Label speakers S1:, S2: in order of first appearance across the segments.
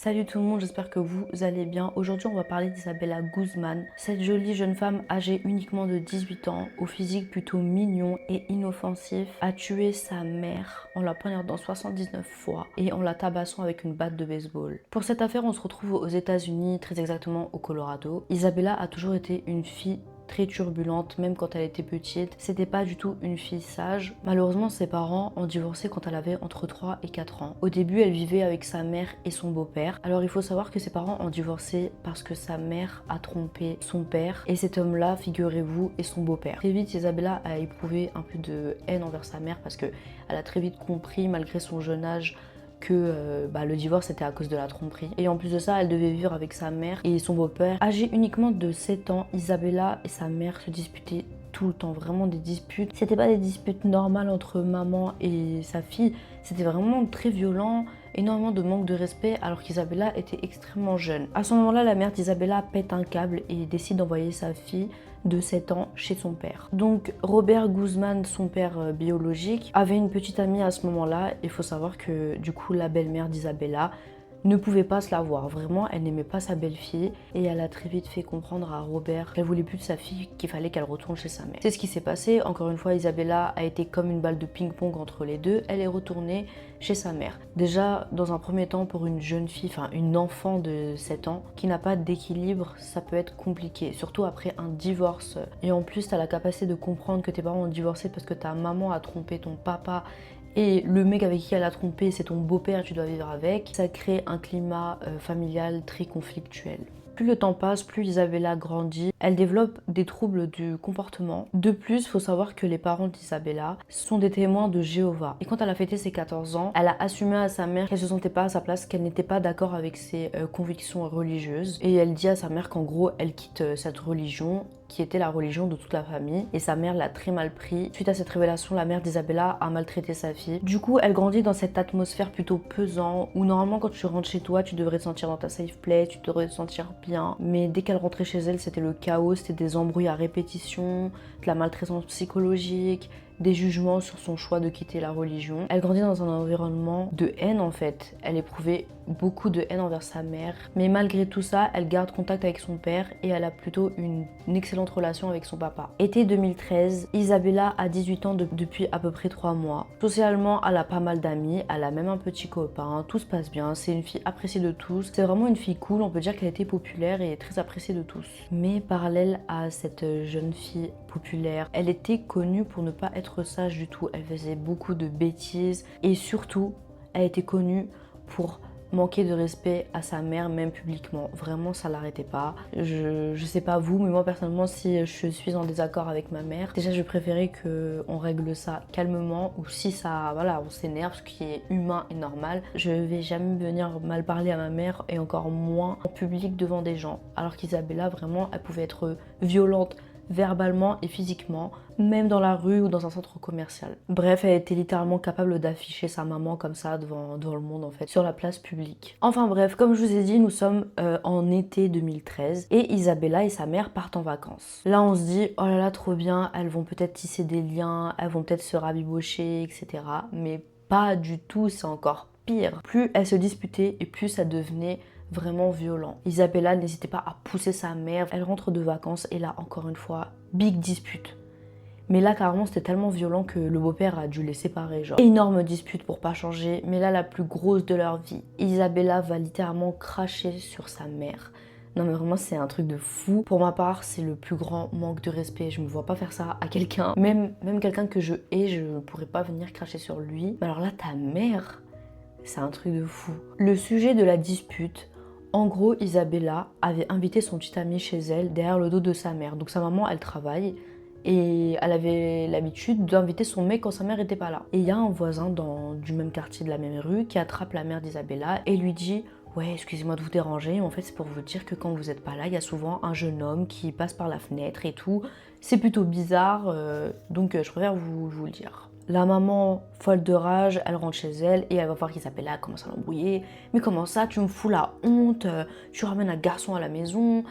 S1: Salut tout le monde, j'espère que vous allez bien. Aujourd'hui, on va parler d'Isabella Guzman. Cette jolie jeune femme âgée uniquement de 18 ans, au physique plutôt mignon et inoffensif, a tué sa mère en la poignardant 79 fois et en la tabassant avec une batte de baseball. Pour cette affaire, on se retrouve aux États-Unis, très exactement au Colorado. Isabella a toujours été une fille très turbulente, même quand elle était petite. C'était pas du tout une fille sage. Malheureusement, ses parents ont divorcé quand elle avait entre 3 et 4 ans. Au début, elle vivait avec sa mère et son beau-père. Alors il faut savoir que ses parents ont divorcé parce que sa mère a trompé son père et cet homme-là, figurez-vous, est son beau-père. Très vite, Isabella a éprouvé un peu de haine envers sa mère parce que elle a très vite compris, malgré son jeune âge, que le divorce était à cause de la tromperie. Et en plus de ça, elle devait vivre avec sa mère et son beau-père. Âgée uniquement de 7 ans, Isabella et sa mère se disputaient tout le temps, vraiment des disputes. C'était pas des disputes normales entre maman et sa fille, c'était vraiment très violent, énormément de manque de respect alors qu'Isabella était extrêmement jeune. À ce moment-là, la mère d'Isabella pète un câble et décide d'envoyer sa fille de 7 ans chez son père. Donc Robert Guzman, son père biologique, avait une petite amie à ce moment-là. Il faut savoir que du coup la belle-mère d'Isabella ne pouvait pas se la voir. Vraiment, elle n'aimait pas sa belle-fille et elle a très vite fait comprendre à Robert qu'elle voulait plus de sa fille, qu'il fallait qu'elle retourne chez sa mère. C'est ce qui s'est passé. Encore une fois, Isabella a été comme une balle de ping-pong entre les deux. Elle est retournée chez sa mère. Déjà, dans un premier temps, pour une jeune fille, enfin une enfant de 7 ans, qui n'a pas d'équilibre, ça peut être compliqué, surtout après un divorce. Et en plus, tu as la capacité de comprendre que tes parents ont divorcé parce que ta maman a trompé ton papa et le mec avec qui elle a trompé, c'est ton beau-père, tu dois vivre avec. Ça crée un climat familial très conflictuel. Plus le temps passe, plus Isabella grandit, elle développe des troubles du comportement. De plus, il faut savoir que les parents d'Isabella sont des témoins de Jéhovah. Et quand elle a fêté ses 14 ans, elle a assumé à sa mère qu'elle se sentait pas à sa place, qu'elle n'était pas d'accord avec ses convictions religieuses. Et elle dit à sa mère qu'en gros, elle quitte cette religion qui était la religion de toute la famille, et sa mère l'a très mal pris. Suite à cette révélation, la mère d'Isabella a maltraité sa fille. Du coup, elle grandit dans cette atmosphère plutôt pesante, où normalement quand tu rentres chez toi, tu devrais te sentir dans ta safe place, tu devrais te sentir bien. Mais dès qu'elle rentrait chez elle, c'était le chaos, c'était des embrouilles à répétition, de la maltraitance psychologique, des jugements sur son choix de quitter la religion. Elle grandit dans un environnement de haine en fait. Elle éprouvait beaucoup de haine envers sa mère. Mais malgré tout ça, elle garde contact avec son père et elle a plutôt une excellente relation avec son papa. Été 2013, Isabella a 18 ans depuis à peu près 3 mois. Socialement, elle a pas mal d'amis, elle a même un petit copain, tout se passe bien, c'est une fille appréciée de tous. C'est vraiment une fille cool, on peut dire qu'elle était populaire et très appréciée de tous. Mais parallèle à cette jeune fille populaire, elle était connue pour ne pas être sage du tout. Elle faisait beaucoup de bêtises et surtout, elle était connue pour manquer de respect à sa mère, même publiquement. Vraiment, ça l'arrêtait pas. Je sais pas vous, mais moi personnellement, si je suis en désaccord avec ma mère, déjà je préférais qu'on règle ça calmement, ou si ça, voilà, on s'énerve, ce qui est humain et normal. Je vais jamais venir mal parler à ma mère, et encore moins en public devant des gens. Alors qu'Isabella, vraiment, elle pouvait être violente verbalement et physiquement, même dans la rue ou dans un centre commercial. Bref, elle était littéralement capable d'afficher sa maman comme ça devant le monde en fait, sur la place publique. Enfin bref, comme je vous ai dit, nous sommes en été 2013 et Isabella et sa mère partent en vacances. Là on se dit, oh là là trop bien, elles vont peut-être tisser des liens, elles vont peut-être se rabibocher, etc. Mais pas du tout, c'est encore pire. Plus elles se disputaient et plus ça devenait vraiment violent. Isabella n'hésitait pas à pousser sa mère. Elle rentre de vacances et là, encore une fois, big dispute. Mais là, carrément, c'était tellement violent que le beau-père a dû les séparer. Genre, énorme dispute pour pas changer. Mais là, la plus grosse de leur vie. Isabella va littéralement cracher sur sa mère. Non mais vraiment c'est un truc de fou. Pour ma part c'est le plus grand manque de respect. Je me vois pas faire ça à quelqu'un. Même quelqu'un que je hais, je ne pourrais pas venir cracher sur lui. Mais alors là ta mère, c'est un truc de fou. Le sujet de la dispute, en gros, Isabella avait invité son petit ami chez elle derrière le dos de sa mère. Donc sa maman, elle travaille et elle avait l'habitude d'inviter son mec quand sa mère était pas là. Et il y a un voisin du même quartier, de la même rue, qui attrape la mère d'Isabella et lui dit « Ouais, excusez-moi de vous déranger, mais en fait c'est pour vous dire que quand vous êtes pas là, il y a souvent un jeune homme qui passe par la fenêtre et tout. C'est plutôt bizarre, donc je préfère vous le dire. » La maman, folle de rage, elle rentre chez elle et elle va voir qu'Isabella commence à l'embrouiller. Mais comment ça, tu me fous la honte, tu ramènes un garçon à la maison,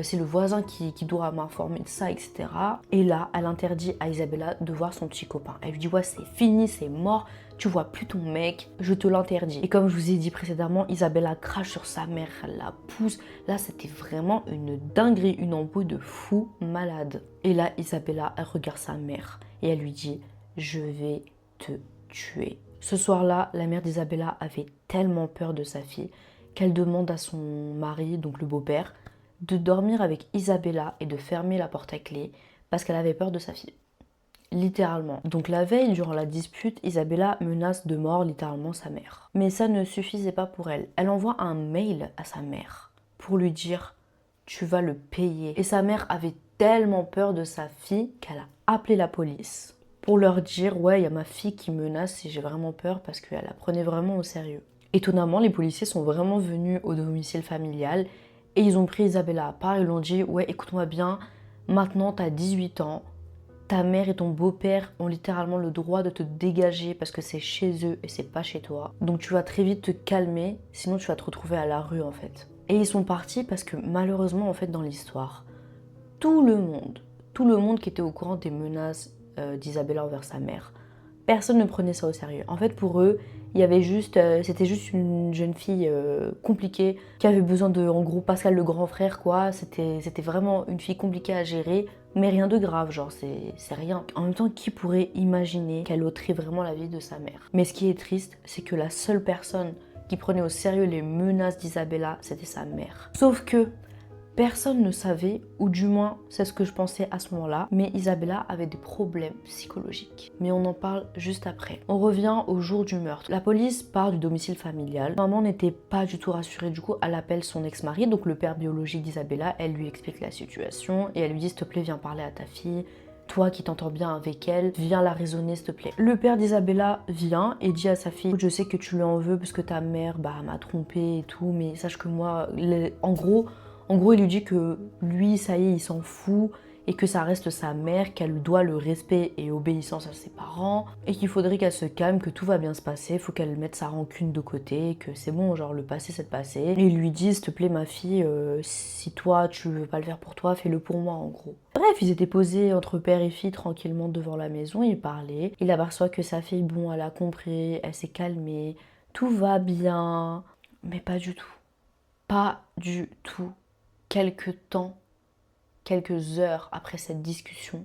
S1: c'est le voisin qui doit m'informer de ça, etc. Et là, elle interdit à Isabella de voir son petit copain. Elle lui dit ouais c'est fini, c'est mort, tu vois plus ton mec, je te l'interdis. Et comme je vous ai dit précédemment, Isabella crache sur sa mère, elle la pousse. Là, c'était vraiment une dinguerie, une embrouille de fou malade. Et là, Isabella, elle regarde sa mère et elle lui dit « Je vais te tuer ». Ce soir-là, la mère d'Isabella avait tellement peur de sa fille qu'elle demande à son mari, donc le beau-père, de dormir avec Isabella et de fermer la porte à clé parce qu'elle avait peur de sa fille. Littéralement. Donc la veille, durant la dispute, Isabella menace de mort littéralement sa mère. Mais ça ne suffisait pas pour elle. Elle envoie un mail à sa mère pour lui dire « Tu vas le payer ». Et sa mère avait tellement peur de sa fille qu'elle a appelé la police pour leur dire « Ouais, il y a ma fille qui menace et j'ai vraiment peur » parce qu'elle la prenait vraiment au sérieux. Étonnamment, les policiers sont vraiment venus au domicile familial et ils ont pris Isabella à part et lui ont dit « Ouais, écoute-moi bien, maintenant t'as 18 ans, ta mère et ton beau-père ont littéralement le droit de te dégager parce que c'est chez eux et c'est pas chez toi. Donc tu vas très vite te calmer, sinon tu vas te retrouver à la rue en fait. » Et ils sont partis parce que malheureusement en fait dans l'histoire, tout le monde qui était au courant des menaces d'Isabella envers sa mère, personne ne prenait ça au sérieux. En fait pour eux, il y avait juste, c'était juste une jeune fille compliquée qui avait besoin de, en gros, Pascal le grand frère quoi. C'était vraiment une fille compliquée à gérer, mais rien de grave, genre c'est rien. En même temps, qui pourrait imaginer qu'elle ôterait vraiment la vie de sa mère? Mais ce qui est triste, c'est que la seule personne qui prenait au sérieux les menaces d'Isabella, c'était sa mère. Sauf que personne ne savait, ou du moins c'est ce que je pensais à ce moment-là, mais Isabella avait des problèmes psychologiques. Mais on en parle juste après. On revient au jour du meurtre. La police part du domicile familial. Maman n'était pas du tout rassurée, du coup elle appelle son ex-mari, donc le père biologique d'Isabella, elle lui explique la situation et elle lui dit s'il te plaît viens parler à ta fille. Toi qui t'entends bien avec elle, viens la raisonner s'il te plaît. Le père d'Isabella vient et dit à sa fille, je sais que tu lui en veux parce que ta mère m'a trompée et tout, mais sache que moi, en gros, il lui dit que lui, ça y est, il s'en fout et que ça reste sa mère, qu'elle lui doit le respect et obéissance à ses parents et qu'il faudrait qu'elle se calme, que tout va bien se passer, il faut qu'elle mette sa rancune de côté, que c'est bon, genre le passé c'est le passé. Et il lui dit, s'il te plaît ma fille, si toi tu veux pas le faire pour toi, fais-le pour moi en gros. Bref, ils étaient posés entre père et fille tranquillement devant la maison, ils parlaient. Il aperçoit que sa fille, bon, elle a compris, elle s'est calmée, tout va bien, mais pas du tout. Pas du tout. Quelques heures après cette discussion,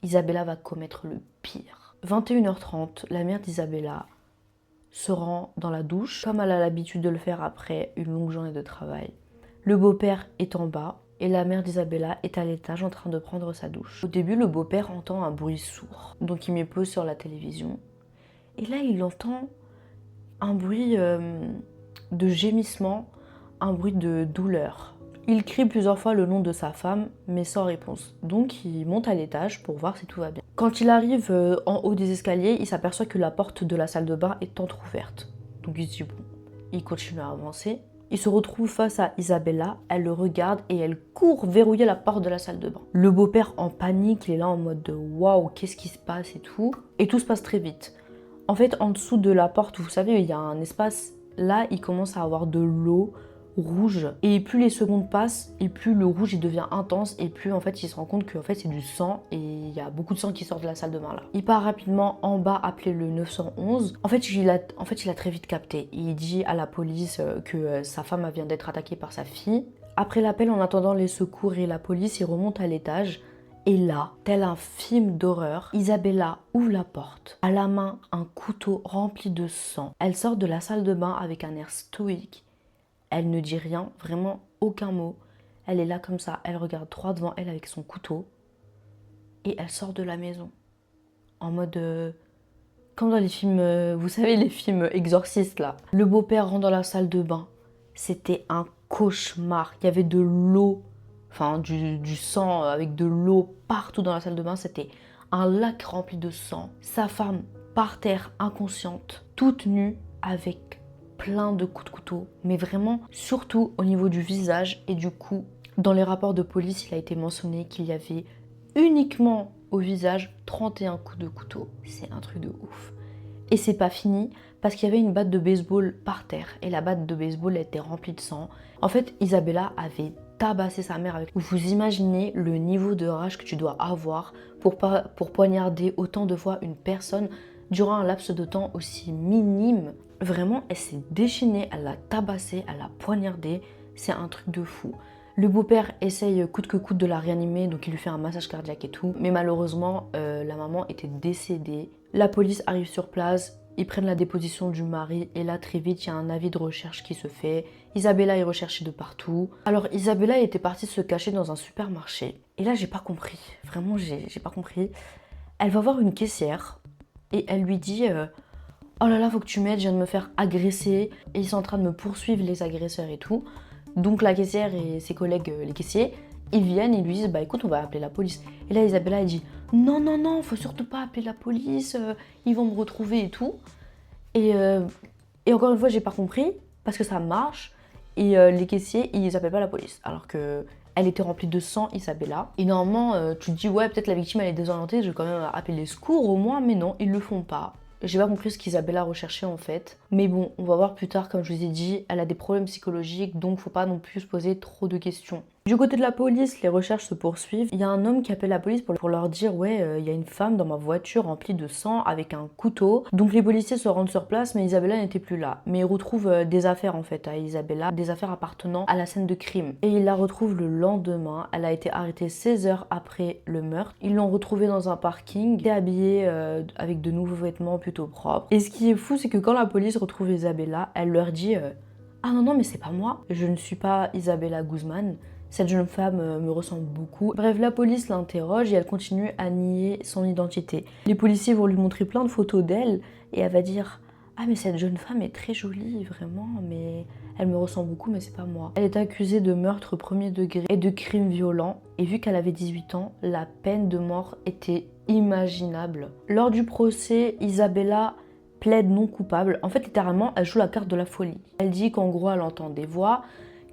S1: Isabella va commettre le pire. 21h30, la mère d'Isabella se rend dans la douche, comme elle a l'habitude de le faire après une longue journée de travail. Le beau-père est en bas et la mère d'Isabella est à l'étage en train de prendre sa douche. Au début, le beau-père entend un bruit sourd, donc il met pause sur la télévision. Et là, il entend un bruit de gémissement, un bruit de douleur. Il crie plusieurs fois le nom de sa femme, mais sans réponse. Donc il monte à l'étage pour voir si tout va bien. Quand il arrive en haut des escaliers, il s'aperçoit que la porte de la salle de bain est entrouverte. Donc il se dit bon, il continue à avancer. Il se retrouve face à Isabella, elle le regarde et elle court verrouiller la porte de la salle de bain. Le beau-père en panique, il est là en mode de waouh, qu'est-ce qui se passe et tout. Et tout se passe très vite. En fait, en dessous de la porte, vous savez, il y a un espace. Là, il commence à avoir de l'eau rouge et plus les secondes passent et plus le rouge il devient intense et plus en fait il se rend compte que en fait c'est du sang et il y a beaucoup de sang qui sort de la salle de bain là. Il part rapidement en bas appeler le 911. En fait il a très vite capté. Il dit à la police que sa femme vient d'être attaquée par sa fille. Après l'appel, en attendant les secours et la police, il remonte à l'étage. Et là, tel un film d'horreur, Isabella ouvre la porte, à la main un couteau rempli de sang. Elle sort de la salle de bain avec un air stoïque. Elle ne dit rien, vraiment aucun mot. Elle est là comme ça, elle regarde droit devant elle avec son couteau. Et elle sort de la maison. En mode... comme dans les films, vous savez, les films exorcistes là. Le beau-père rentre dans la salle de bain. C'était un cauchemar. Il y avait de l'eau, enfin du sang avec de l'eau partout dans la salle de bain. C'était un lac rempli de sang. Sa femme par terre, inconsciente, toute nue, avec plein de coups de couteau, mais vraiment surtout au niveau du visage et du cou. Dans les rapports de police, il a été mentionné qu'il y avait uniquement au visage 31 coups de couteau. C'est un truc de ouf. Et c'est pas fini parce qu'il y avait une batte de baseball par terre et la batte de baseball était remplie de sang. En fait, Isabella avait tabassé sa mère avec... Vous imaginez le niveau de rage que tu dois avoir pour poignarder autant de fois une personne durant un laps de temps aussi minime. Vraiment, elle s'est déchaînée, elle l'a tabassée, elle l'a poignardée. C'est un truc de fou. Le beau-père essaye coûte que coûte de la réanimer, donc il lui fait un massage cardiaque et tout. Mais malheureusement, la maman était décédée. La police arrive sur place, ils prennent la déposition du mari et là très vite il y a un avis de recherche qui se fait. Isabella est recherchée de partout. Alors Isabella était partie se cacher dans un supermarché. Et là j'ai pas compris, vraiment j'ai pas compris. Elle va voir une caissière et elle lui dit oh là là faut que tu m'aides, je viens de me faire agresser et ils sont en train de me poursuivre les agresseurs et tout. Donc la caissière et ses collègues les caissiers, ils viennent et lui disent bah écoute on va appeler la police. Et là Isabella elle dit non non non faut surtout pas appeler la police, ils vont me retrouver et tout. Et encore une fois j'ai pas compris parce que ça marche et les caissiers ils appellent pas la police alors que elle était remplie de sang Isabella. Et normalement tu te dis ouais peut-être la victime elle est désorientée, je vais quand même appeler les secours au moins, mais non ils le font pas. J'ai pas compris ce qu'Isabella recherchait en fait. Mais bon, on va voir plus tard, comme je vous ai dit, elle a des problèmes psychologiques, donc faut pas non plus se poser trop de questions. Du côté de la police, les recherches se poursuivent. Il y a un homme qui appelle la police pour leur dire ouais, il y a une femme dans ma voiture remplie de sang avec un couteau. Donc les policiers se rendent sur place, mais Isabella n'était plus là. Mais ils retrouvent des affaires en fait à Isabella, des affaires appartenant à la scène de crime. Et ils la retrouvent le lendemain. Elle a été arrêtée 16 heures après le meurtre. Ils l'ont retrouvée dans un parking, habillée avec de nouveaux vêtements plutôt propres. Et ce qui est fou, c'est que quand la police retrouve Isabella, elle leur dit ah non non mais c'est pas moi, je ne suis pas Isabella Guzman. Cette jeune femme me ressemble beaucoup. Bref, la police l'interroge et elle continue à nier son identité. Les policiers vont lui montrer plein de photos d'elle et elle va dire « Ah mais cette jeune femme est très jolie, vraiment, mais elle me ressemble beaucoup, mais c'est pas moi. » Elle est accusée de meurtre premier degré et de crimes violents. Et vu qu'elle avait 18 ans, la peine de mort était imaginable. Lors du procès, Isabella plaide non coupable. En fait, littéralement, elle joue la carte de la folie. Elle dit qu'en gros, elle entend des voix,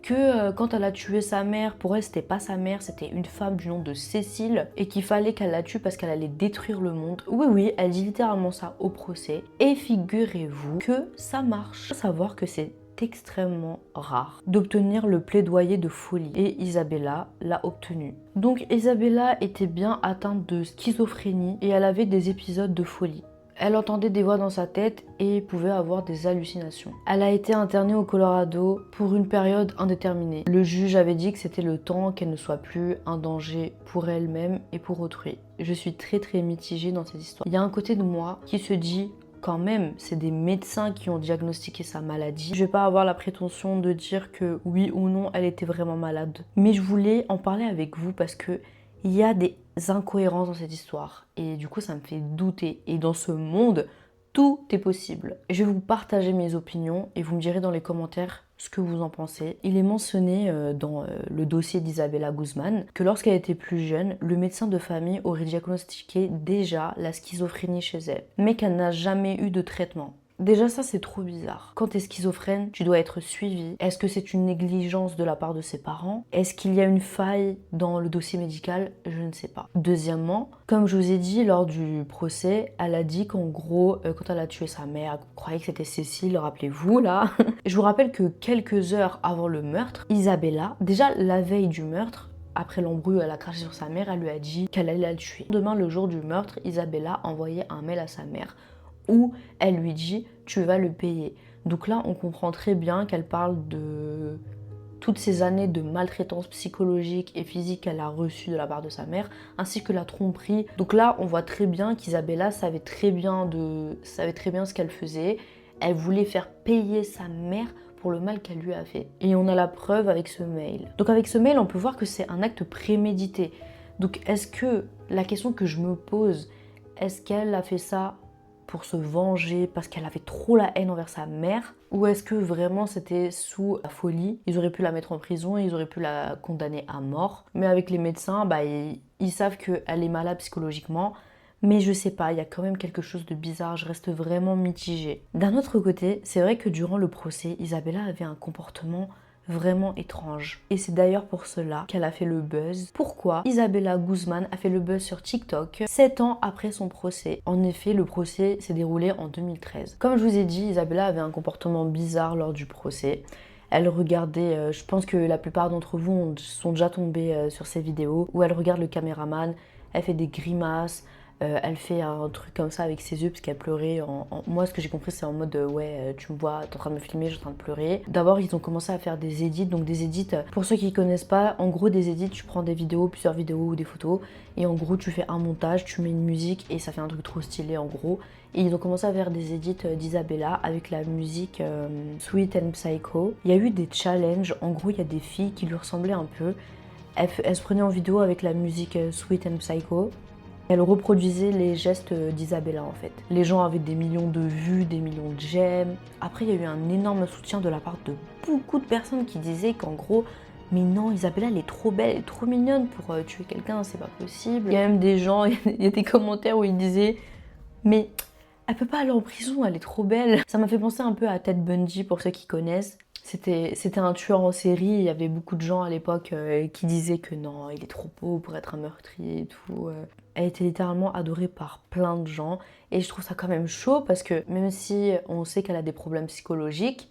S1: que quand elle a tué sa mère, pour elle c'était pas sa mère, c'était une femme du nom de Cécile et qu'il fallait qu'elle la tue parce qu'elle allait détruire le monde. Oui oui, elle dit littéralement ça au procès et figurez-vous que ça marche. Faut savoir que c'est extrêmement rare d'obtenir le plaidoyer de folie et Isabella l'a obtenu. Donc Isabella était bien atteinte de schizophrénie et elle avait des épisodes de folie. Elle entendait des voix dans sa tête et pouvait avoir des hallucinations. Elle a été internée au Colorado pour une période indéterminée. Le juge avait dit que c'était le temps qu'elle ne soit plus un danger pour elle-même et pour autrui. Je suis très mitigée dans cette histoire. Il y a un côté de moi qui se dit quand même, c'est des médecins qui ont diagnostiqué sa maladie. Je vais pas avoir la prétention de dire que oui ou non elle était vraiment malade. Mais je voulais en parler avec vous parce que il y a des incohérences dans cette histoire et du coup ça me fait douter et dans ce monde tout est possible. Je vais vous partager mes opinions et vous me direz dans les commentaires ce que vous en pensez. Il est mentionné dans le dossier d'Isabella Guzman que lorsqu'elle était plus jeune, le médecin de famille aurait diagnostiqué déjà la schizophrénie chez elle, mais qu'elle n'a jamais eu de traitement. Déjà ça c'est trop bizarre. Quand t'es schizophrène, tu dois être suivi. Est-ce que c'est une négligence de la part de ses parents? Est-ce qu'il y a une faille dans le dossier médical? Je ne sais pas. Deuxièmement, comme je vous ai dit lors du procès, elle a dit qu'en gros, quand elle a tué sa mère, elle croyait que c'était Cécile, rappelez-vous là. Je vous rappelle que quelques heures avant le meurtre, Isabella, déjà la veille du meurtre, après l'embrouille, elle a craché sur sa mère, elle lui a dit qu'elle allait la tuer. Demain, le jour du meurtre, Isabella envoyait un mail à sa mère où elle lui dit tu vas le payer. Donc là on comprend très bien qu'elle parle de toutes ces années de maltraitance psychologique et physique qu'elle a reçue de la part de sa mère, ainsi que la tromperie. Donc là on voit très bien qu'Isabella savait très bien ce qu'elle faisait. Elle voulait faire payer sa mère pour le mal qu'elle lui a fait. Et on a la preuve avec ce mail. Donc avec ce mail on peut voir que c'est un acte prémédité. Donc est-ce que, la question que je me pose, est-ce qu'elle a fait ça pour se venger parce qu'elle avait trop la haine envers sa mère, ou est-ce que vraiment c'était sous la folie? Ils auraient pu la mettre en prison et ils auraient pu la condamner à mort. Mais avec les médecins, ils savent qu'elle est malade psychologiquement. Mais je sais pas, il y a quand même quelque chose de bizarre, je reste vraiment mitigée. D'un autre côté, c'est vrai que durant le procès, Isabella avait un comportement vraiment étrange. Et c'est d'ailleurs pour cela qu'elle a fait le buzz. Pourquoi Isabella Guzman a fait le buzz sur TikTok 7 ans après son procès? En effet, le procès s'est déroulé en 2013. Comme je vous ai dit, Isabella avait un comportement bizarre lors du procès. Elle regardait, je pense que la plupart d'entre vous sont déjà tombés sur ces vidéos, où elle regarde le caméraman, elle fait des grimaces, Elle fait un truc comme ça avec ses yeux parce qu'elle pleurait. Moi, ce que j'ai compris, c'est en mode ouais, tu me vois, t'es en train de me filmer, je suis en train de pleurer. D'abord, ils ont commencé à faire des edits. Donc, des edits, pour ceux qui connaissent pas, en gros, des edits, tu prends des vidéos, plusieurs vidéos ou des photos. Et en gros, tu fais un montage, tu mets une musique et ça fait un truc trop stylé en gros. Et ils ont commencé à faire des edits d'Isabella avec la musique Sweet and Psycho. Il y a eu des challenges. En gros, il y a des filles qui lui ressemblaient un peu. Elle se prenait en vidéo avec la musique Sweet and Psycho. Elle reproduisait les gestes d'Isabella en fait. Les gens avaient des millions de vues, des millions de j'aime. Après, il y a eu un énorme soutien de la part de beaucoup de personnes qui disaient qu'en gros, mais non, Isabella, elle est trop belle, elle est trop mignonne pour tuer quelqu'un, c'est pas possible. Il y a même des gens, il y a des commentaires où ils disaient, mais elle peut pas aller en prison, elle est trop belle. Ça m'a fait penser un peu à Ted Bundy pour ceux qui connaissent. C'était un tueur en série, il y avait beaucoup de gens à l'époque qui disaient que non, il est trop beau pour être un meurtrier et tout. Elle était littéralement adorée par plein de gens et je trouve ça quand même chaud parce que même si on sait qu'elle a des problèmes psychologiques,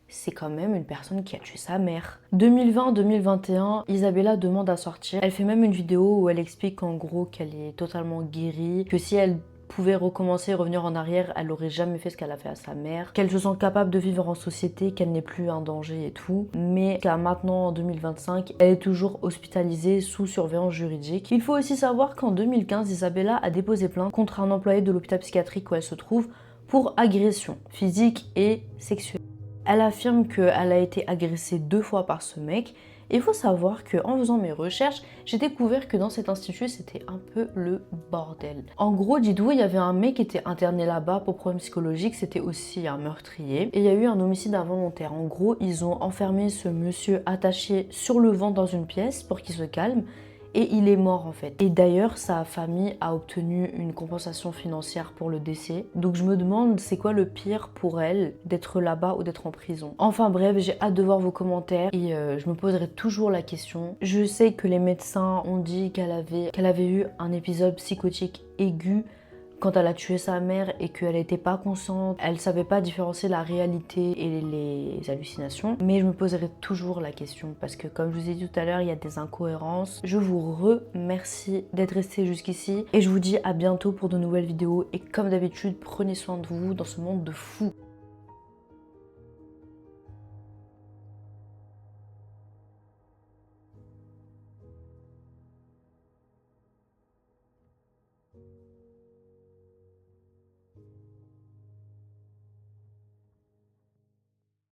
S1: c'est quand même une personne qui a tué sa mère. 2020-2021, Isabella demande à sortir. Elle fait même une vidéo où elle explique en gros qu'elle est totalement guérie, que si elle pouvait recommencer et revenir en arrière, elle n'aurait jamais fait ce qu'elle a fait à sa mère, qu'elle se sent capable de vivre en société, qu'elle n'est plus un danger et tout, mais qu'à maintenant en 2025, elle est toujours hospitalisée sous surveillance juridique. Il faut aussi savoir qu'en 2015, Isabella a déposé plainte contre un employé de l'hôpital psychiatrique où elle se trouve pour agression physique et sexuelle. Elle affirme qu'elle a été agressée 2 fois par ce mec. Et il faut savoir qu'en faisant mes recherches, j'ai découvert que dans cet institut, c'était un peu le bordel. En gros, dites-vous, il y avait un mec qui était interné là-bas pour problèmes psychologiques, c'était aussi un meurtrier. Et il y a eu un homicide involontaire. En gros, ils ont enfermé ce monsieur attaché sur le ventre dans une pièce pour qu'il se calme. Et il est mort en fait. Et d'ailleurs, sa famille a obtenu une compensation financière pour le décès. Donc je me demande, c'est quoi le pire pour elle, d'être là-bas ou d'être en prison? Enfin bref, j'ai hâte de voir vos commentaires et je me poserai toujours la question. Je sais que les médecins ont dit qu'elle avait eu un épisode psychotique aigu quand elle a tué sa mère et qu'elle n'était pas consciente, elle savait pas différencier la réalité et les hallucinations. Mais je me poserai toujours la question parce que comme je vous ai dit tout à l'heure, il y a des incohérences. Je vous remercie d'être resté jusqu'ici et je vous dis à bientôt pour de nouvelles vidéos. Et comme d'habitude, prenez soin de vous dans ce monde de fous.